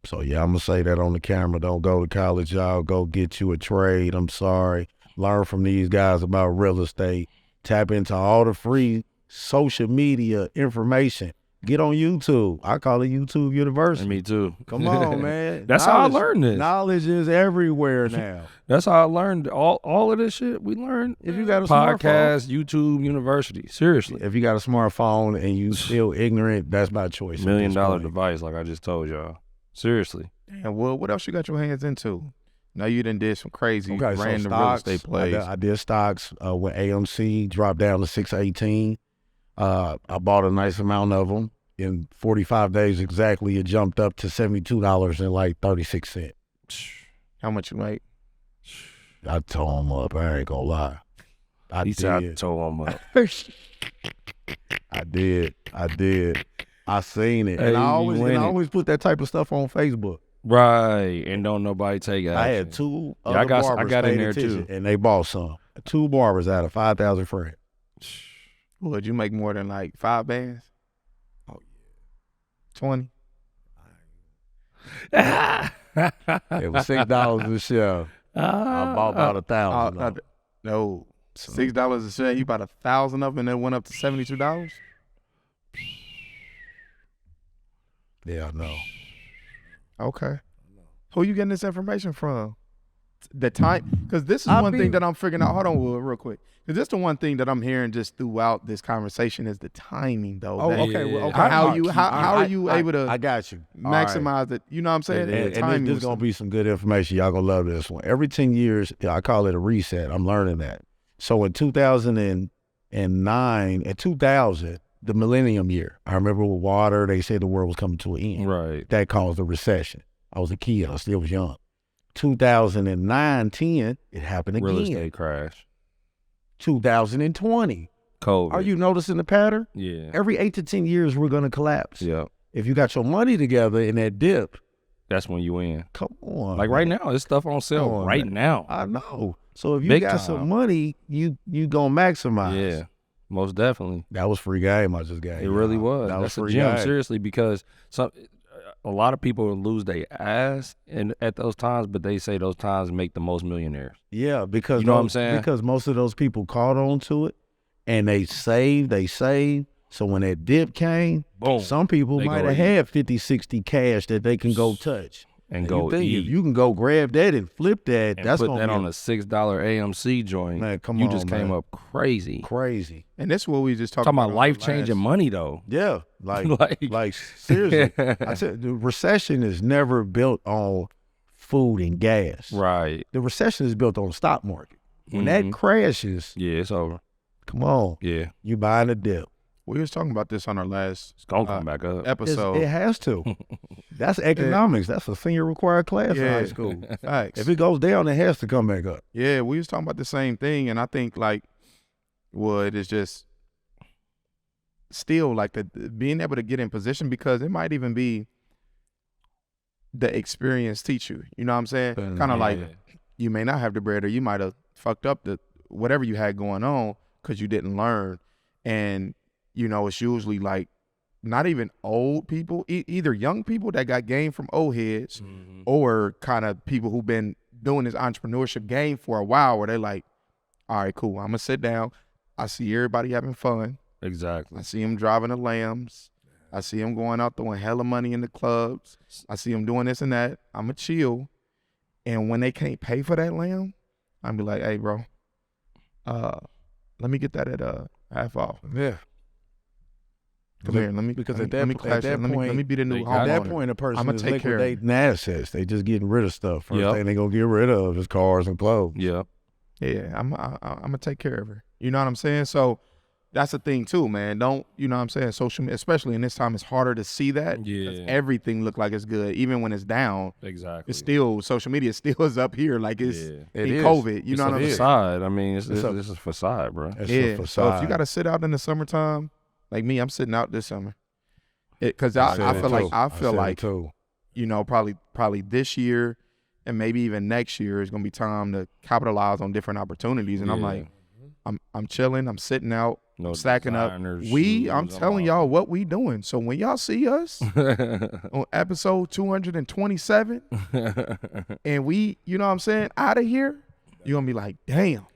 So yeah, I'm gonna say that on the camera. Don't go to college, y'all. Go get you a trade. I'm sorry. Learn from these guys about real estate. Tap into all the free social media information. Get on YouTube. I call it YouTube University. Me too. Come on, man. That's how I learned this. Knowledge is everywhere now. That's how I learned all of this shit. We learned If you got a podcast, YouTube, university. Seriously. If you got a smartphone and you still ignorant, that's by choice. $1 million device, like I just told y'all. Seriously. And what else you got your hands into? Now you done did some crazy random real estate plays. I did stocks when AMC dropped down to 618. I bought a nice amount of them. In 45 days exactly, it jumped up to $72 and like 36 cents. How much you make? I tore them up. I ain't gonna lie. I tore them up. I did. I seen it. Hey, and I always put that type of stuff on Facebook. Right. And don't nobody take action. I had two other barbers I got in there attention, too. and they bought some. 2 barbers out of 5,000 friends. Would you make more than like 5 bands? Oh, 20? It was $6 a share. I bought about 1,000. No, $6 a share. You bought 1,000 of them, and it went up to $72. Yeah, I know. Okay. Who you getting this information from? The time, because this is one thing that I'm figuring out. Hold on, Will, real quick. Because this is the one thing that I'm hearing just throughout this conversation is the timing, though. Oh, that, okay. Well, okay. How are you able to? I got you. Maximize it. You know what I'm saying? And this is gonna be some good information. Y'all gonna love this one. Every 10 years, I call it a reset. I'm learning that. So in 2009 and 2000, the millennium year, I remember with water, they said the world was coming to an end. Right. That caused a recession. I was a kid. I still was young. 2009, 10, it happened again. Real estate crash. 2020. COVID. Are you noticing the pattern? Yeah. Every 8 to 10 years, we're going to collapse. Yeah. If you got your money together in that dip, that's when you in. come on. Like right now, there's stuff on sale right now. I know. So if you Big got time. some money, you going to maximize. Yeah. Most definitely. That was free game I just got. It really was. That's a gem, seriously, because a lot of people lose their ass at those times, but they say those times make the most millionaires. Yeah, because you know what I'm saying? Because most of those people caught on to it and they saved. So when that dip came, boom, some people might have had 50, 60 cash that they can go touch. And go eat. If you can go grab that and flip that, and that's put gonna that be on a $6 AMC joint. Man, come you on, just came up crazy. Crazy. And that's what we just talking about life-changing money, though. Yeah, like seriously. I said the recession is never built on food and gas. Right. The recession is built on the stock market. When that crashes, yeah, it's over. Come on. Yeah. You buying a dip. We was talking about this on our last it's gonna come back up episode. It has to. That's economics. That's a senior required class in high school. Facts. If it goes down, it has to come back up. Yeah, we was talking about the same thing, and I think it is just still like being able to get in position, because it might even be the experience teach you. You know what I'm saying? Kind of like you may not have the bread, or you might have fucked up whatever you had going on because you didn't learn. And you know, it's usually like not even old people, either young people that got game from old heads, or kind of people who've been doing this entrepreneurship game for a while, where they're like, all right, cool, I'm gonna sit down. I see everybody having fun. Exactly. I see them driving the Lambs. I see them going out throwing hella money in the clubs. I see them doing this and that. I'm gonna chill. And when they can't pay for that Lamb, I'm be like, hey, bro, let me get that at half off. Yeah. Come here, let me be the new homeowner. At that point, a person is liquidating assets. They just getting rid of stuff. First thing they gonna get rid of is cars and clothes. Yeah. Yeah, I'm gonna take care of her. You know what I'm saying? So that's the thing too, man. Don't, you know what I'm saying? Social media, especially in this time, it's harder to see that. Yeah. Everything look like it's good. Even when it's down, Exactly. it's still, social media still is up here like it's It in is. COVID. You It's know a what I'm saying? facade. I mean, this is a facade, bro. It's Yeah. a So facade. if you got to sit out in the summertime, like me, I'm sitting out this summer. Because I said I it feel too. like, too. you know, probably this year and maybe even next year is gonna be time to capitalize on different opportunities. And I'm Yeah. like, I'm chilling, I'm sitting out, No I'm stacking up. designers, I'm shoes, telling y'all what we doing. So when y'all see us on episode 227 and we, you know what I'm saying, out of here, you're gonna be like, damn,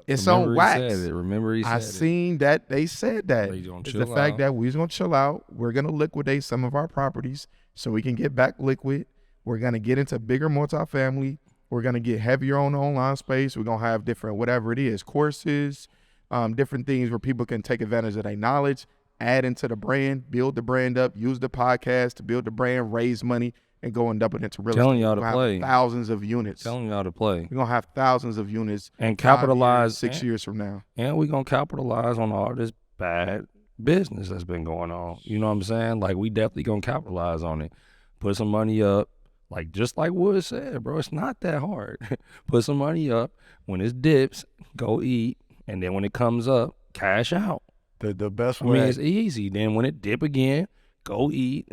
it's on wax. Remember he said I it. seen that they said that. They gonna It's chill the fact out. that we're gonna chill out. We're gonna liquidate some of our properties so we can get back liquid. We're gonna get into bigger multifamily. We're gonna get heavier on the online space. We're gonna have different, whatever it is, courses, different things where people can take advantage of their knowledge, add into the brand, build the brand up, use the podcast to build the brand, raise money, and go and dump it into real estate. Telling y'all to We're gonna play. have thousands of units. Telling y'all to play We're gonna have thousands of units and 5 years, capitalize 6 years from now. and we gonna capitalize on all this bad business that's been going on. You know what I'm saying? Like we definitely gonna capitalize on it. Put some money up. Like just like Wood said, bro, it's not that hard. Put some money up. When it dips, go eat, and then when it comes up, cash out. The best I mean, way. it's easy. Then when it dip again, go eat.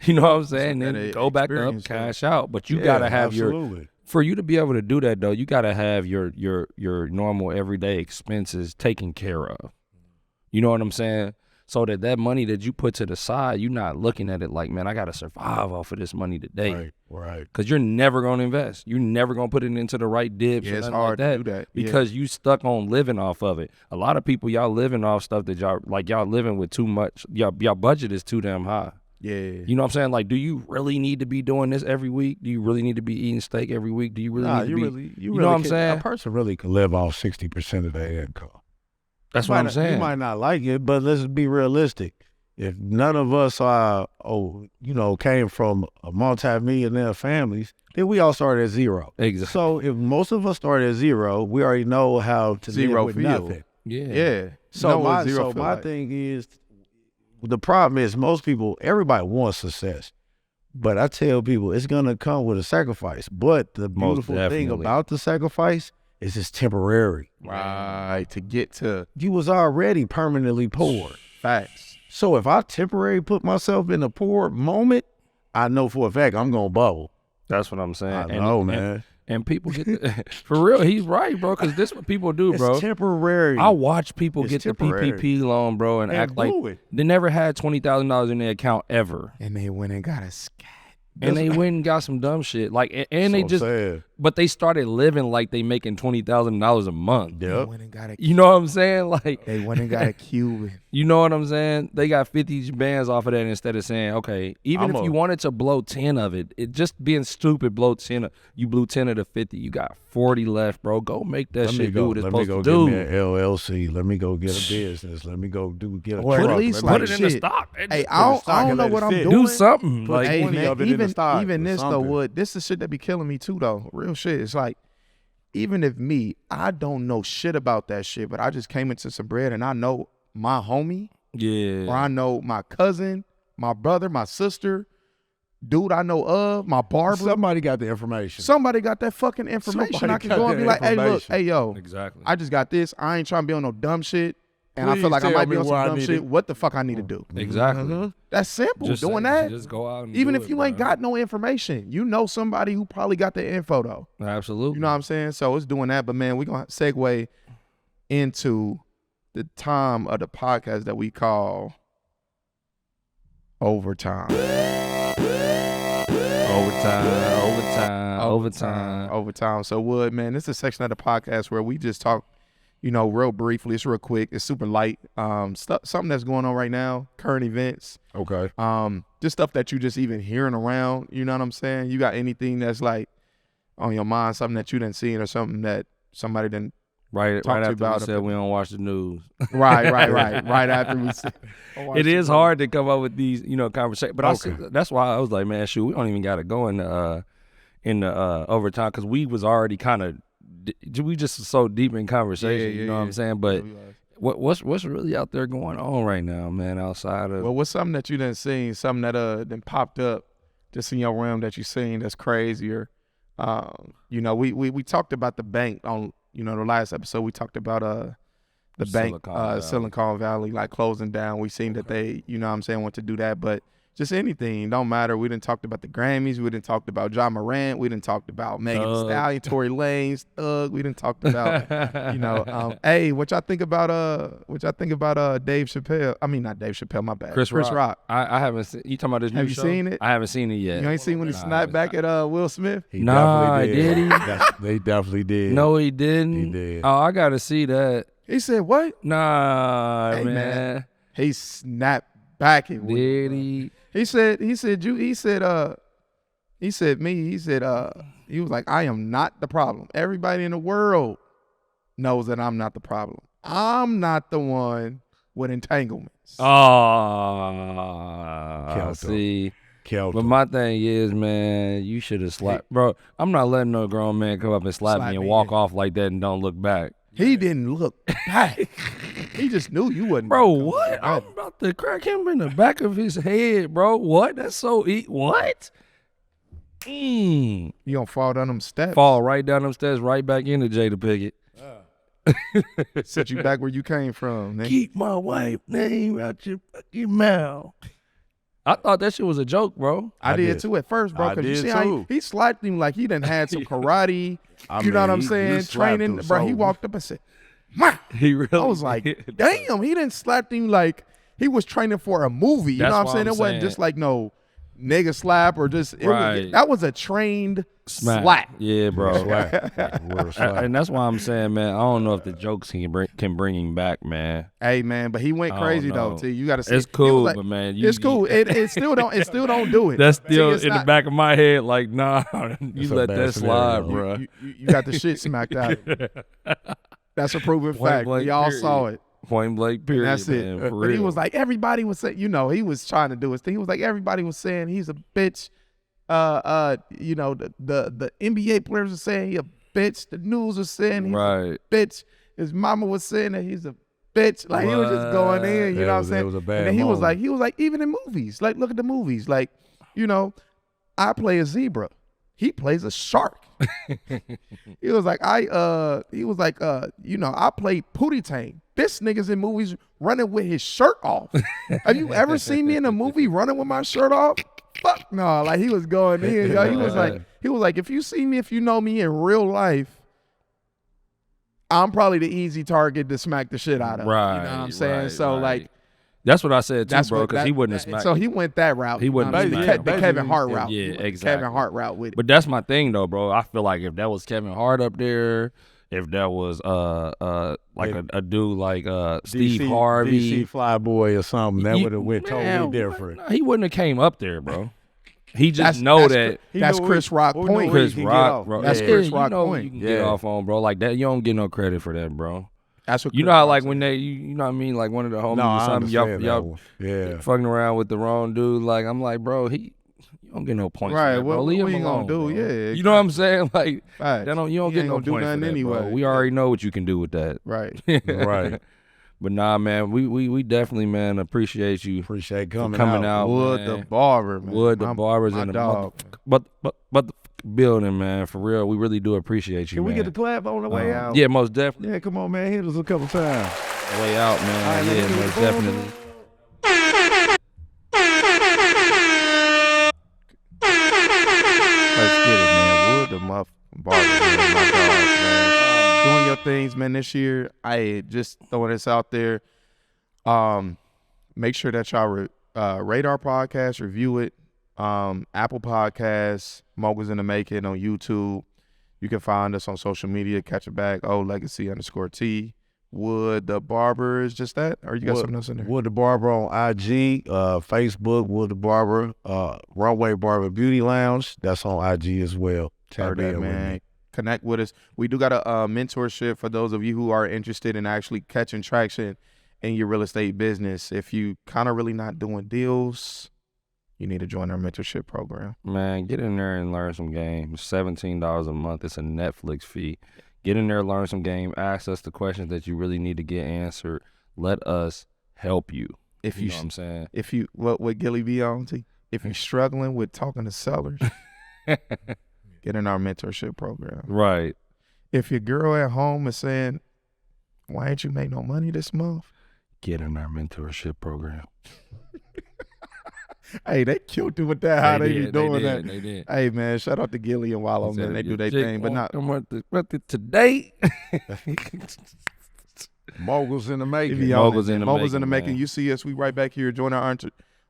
You know what I'm saying? That Then go back up, experience, cash out. But you Yeah, gotta have absolutely. for you to be able to do that though, you gotta have your normal everyday expenses taken care of. You know what I'm saying? So that money that you put to the side, you're not looking at it like, man, I gotta survive off of this money today. Right. Cause you're never gonna invest. You're never gonna put it into the right dips. Yeah, or it's nothing hard like to do that. Yeah. because you stuck on living off of it. A lot of people, y'all living off stuff that y'all living with too much. Y'all budget is too damn high. Yeah. You know what I'm saying? Like, do you really need to be doing this every week? Do you really need to be eating steak every week? Do you really need to be? You know what I'm can- saying? A person really can live off 60% of their income. That's You what might I'm not- saying. You might not like it, but let's be realistic. If none of us are, came from a multi-millionaire families, then we all started at zero. Exactly. So if most of us started at zero, we already know how to Zero live with feel. nothing. Yeah. Yeah. So Know what my zero feel like. thing is, the problem is most people, everybody wants success, but I tell people it's gonna come with a sacrifice. But the beautiful thing definitely. about the sacrifice is it's temporary. Right. To get to You was already permanently poor. facts. So if I temporarily put myself in a poor moment, I know for a fact I'm gonna bubble. That's what I'm saying. I know, man. And people get for real. He's right, bro. Because this what people do, It's bro. temporary. I watch people It's get temporary. the PPP loan, bro, and act like blew it. they never had $20,000 in their account ever, And they went and got a scat. and they went and got some dumb shit. Like, and So they I'm just, saying. but they started living like they making $20,000 a month. They Yep. went and got a You know what I'm saying? Like, They went and got a Cuban. you know what I'm saying? They got 50 bands off of that instead of saying, okay, even if you wanted to blow 10 of it, it just being stupid, blow 10. You blew 10 of the 50. You got 40 left, bro. Go make that shit do what it's supposed to Let do. me go get me an LLC. Let me go get a business. Let me go get a Or truck. at least Let me Put like it in the shit. stock. Hey, I don't know what I'm doing. Do something. Put Like, Hey, 20 man, of it in the stock even or this though, something. Wood, this is shit that be killing me too though. Real shit. It's like, even if I don't know shit about that shit, but I just came into some bread and I know my homie, yeah. or I know my cousin, my brother, my sister, dude I know of, my barber. Somebody got the information. Somebody got that fucking information. Somebody I can got go and that be like, hey, look, information. hey, yo, Exactly. I just got this. I ain't trying to be on no dumb shit. And I Please feel like I tell might be me on what I some dumb need shit. to- What the fuck I need to do? Exactly. Mhm. That's simple. Just Doing say- that. Just go out and Even do if it, you ain't bro. got no information, you know somebody who probably got the info though. Absolutely. You know what I'm saying? So it's doing that. But man, we're going to segue into the time of the podcast that we call Overtime. Overtime. So Wood, man, this is a section of the podcast where we just talk, real briefly. It's real quick. It's super light. Something that's going on right now, current events. Okay. Just stuff that you just even hearing around. You know what I'm saying? You got anything that's like on your mind, something that you didn't see or something that somebody didn't. Right Talk to you after about we it. said we don't watch the news. Right. Right after we said. It is hard to come up with these, conversations. But Okay. that's why I was like, man, shoot, we don't even got to go in the overtime because we was already kind of, we just so deep in conversation. You know what I'm saying? But What's really out there going on right now, man? Outside of Well, what's something that you done seen, something that then popped up just in your realm that you seen that's crazier? You know, we talked about the bank on, you know, the last episode. We talked about the bank Silicon Valley like closing down. We seen that they, you know what I'm saying, want to do that, but just anything, don't matter. We didn't talked about the Grammys. We didn't talked about John Morant. We didn't talked about Megan Thee Stallion, Tory Lanez, Thug. We didn't talked about, you know, hey, what y'all think about Dave Chappelle? I mean, not Dave Chappelle, my bad. Chris Rock. I haven't seen. You talking about this new show? Have you seen it? I haven't seen it yet. You ain't seen when he snapped back at Will Smith? He Nah, definitely did he? They definitely did. No, he didn't. He did. Oh, I gotta see that. He said what? Nah, Hey, man. He snapped back at Will. Did he? He said he was like, I am not the problem. Everybody in the world knows that I'm not the problem. I'm not the one with entanglements. Oh, see. But my thing is, man, you should have slapped. Bro, I'm not letting no grown man come up and slap me and walk off like that and don't look back. He didn't look back. He just knew you wasn't. Bro, what? I'm about to crack him in the back of his head, bro. What? That's so what? You gonna fall down them steps? Fall right down them steps, right back into Jada Pickett. Set you back where you came from. Man. Keep my wife name out your fucking mouth. I thought that shit was a joke, bro. I did too at first, bro. Because you see how he slapped him like he done had some karate. You know what I'm saying? Training, bro. He walked up and said, "Mwah!" He really. I was like, damn. He didn't slap him like he was training for a movie. You know what I'm saying? It wasn't just like no nigga slap or just. That was a trained slap. Yeah, bro. Slap. And that's why I'm saying, man, I don't know if the jokes can bring him back, man. Hey, man, but he went crazy though. Too. You got to see. It's cool, like, but man, it's cool. It still don't do it. That's still in the back of my head. Like, nah, you let that slide, bro. You got the shit smacked out. That's a proven fact. We all saw it. Point blank, period. And that's man, it. But he was like, everybody was saying, you know, he was trying to do his thing. He was like, everybody was saying he's a bitch. You know, the NBA players were saying he a bitch. The news was saying he's a bitch. His mama was saying that he's a bitch. Like he was just going in. You know what I'm saying? It was a bad and then he was like, even in movies, like look at the movies, like, you know, I play a zebra. He plays a shark. He was like, you know, I play Pootie Tang. This nigga's in movies running with his shirt off. Have you ever seen me in a movie running with my shirt off? Fuck no. Like he was going in. Yo. He was like, if you see me, if you know me in real life, I'm probably the easy target to smack the shit out of. Right. You know what I'm saying? So like, that's what I said too, bro, because he wouldn't have smacked. So he went that route. He wouldn't have smacked. The Kevin Hart route. Yeah, exactly. Kevin Hart route with it. But that's my thing though, bro. I feel like if that was Kevin Hart up there, if that was like a dude like Steve Harvey, DC Flyboy or something, that would have went totally different. He wouldn't have came up there, bro. He just that's Chris Rock point. Chris Rock, bro. That's Chris Rock point. You can get off on, bro. Like that, you don't get no credit for that, bro. That's what you know how like when they, you know what I mean, like one of the homies or something, y'all fucking around with the wrong dude. Like I'm like, bro, you don't get no points. Right, for that, what leave you him alone, gonna do? Bro. Yeah, you know what I'm saying? Like right. you don't get no points for that, anyway. Bro. We already know what you can do with that. Right, right. But nah, man, we definitely, man, appreciate you. Appreciate coming out. Wood man. the barber, man. Wood the barbers my and the dog. But the building, man, for real, we really do appreciate you. Can man. we get the clap on the way out? Yeah, most definitely. Yeah, come on, man, hit us a couple times. The way out, man. Right, yeah, most definitely. Let's get it, man. Wood the barber, man. My dog, man. Doing your things, man. This year, I just throwing this out there. Make sure that y'all rate our podcast, review it. Apple Podcasts, Moguls in the Making on YouTube. You can find us on social media. Catch it back. Legacy_T. Wood the Barber is just that, or you got something else in there? Wood the Barber on IG, Facebook. Wood the Barber, Runway Barber Beauty Lounge. That's on IG as well. Heard that, man. Connect with us. We do got a mentorship for those of you who are interested in actually catching traction in your real estate business. If you kind of really not doing deals, you need to join our mentorship program. Man, get in there and learn some games. $17 a month. It's a Netflix fee. Get in there, learn some game, ask us the questions that you really need to get answered. Let us help you. If You know what I'm saying? if you what Gilly be on to, if you're struggling with talking to sellers, get in our mentorship program. Right. If your girl at home is saying, "Why ain't you make no money this month?" Get in our mentorship program. Hey, they killed it with that. How they be doing that? They did. Hey man, shout out to Gilly and Wallow, man. They do their thing, but not today. Moguls in the making. Moguls in the Moguls in the making, making. man. You see us, we right back here. Join our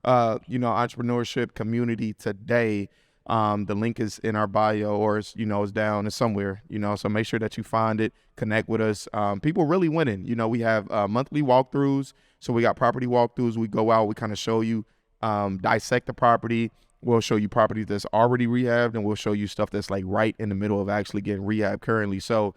entrepreneurship community today. The link is in our bio, or it's down, it's somewhere. So make sure that you find it. Connect with us. People really winning. We have monthly walkthroughs. So we got property walkthroughs. We go out. We kind of show you, dissect the property. We'll show you properties that's already rehabbed, and we'll show you stuff that's like right in the middle of actually getting rehabbed currently. So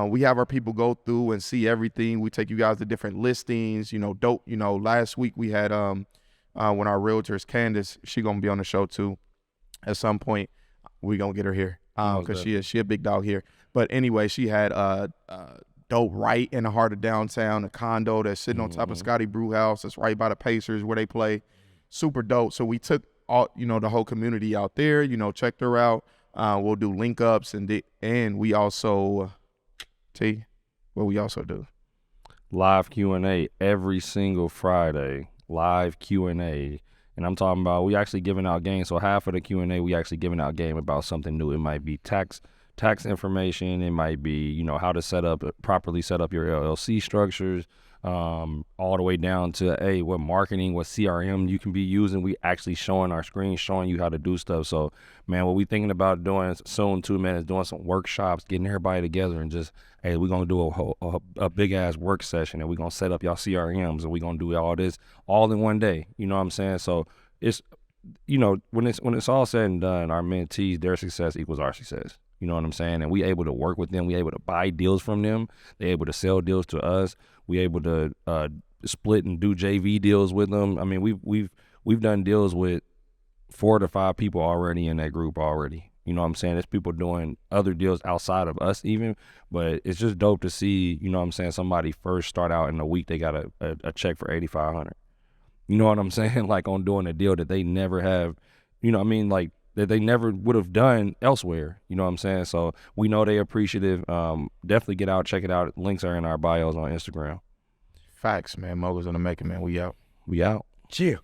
we have our people go through and see everything. We take you guys to different listings, dope. Last week we had one of our realtors, Candace, she gonna be on the show too. At some point, we gonna get her here because she a big dog here. But anyway, she had dope right in the heart of downtown, a condo that's sitting on top of Scotty Brew House. That's right by the Pacers where they play. Super dope. So we took all the whole community out there. Checked her out. We'll do link ups and we also what we also do. Live Q&A every single Friday. Live Q&A. And I'm talking about we actually giving out games. So half of the Q&A, we actually giving out game about something new. It might be tax information. It might be, how to properly set up your LLC structures, all the way down to, what marketing, what CRM you can be using. We actually showing our screen, showing you how to do stuff. So, man, what we thinking about doing soon too, man, is doing some workshops, getting everybody together and just, we're going to do a big-ass work session, and we're going to set up y'all CRMs, and we're going to do all this all in one day. You know what I'm saying? So it's, when it's all said and done, our mentees, their success equals our success. You know what I'm saying? And we able to work with them. We able to buy deals from them. They able to sell deals to us. We able to split and do JV deals with them. I mean, we've done deals with 4 to 5 people already in that group already. You know what I'm saying? There's people doing other deals outside of us even, but it's just dope to see, somebody first start out in a week, they got a check for $8,500. You know what I'm saying? Like on doing a deal that they never have, like that they never would have done elsewhere. You know what I'm saying? So we know they appreciative. Definitely get out, check it out. Links are in our bios on Instagram. Facts, man. Moguls in the making, man. We out. We out. Chill.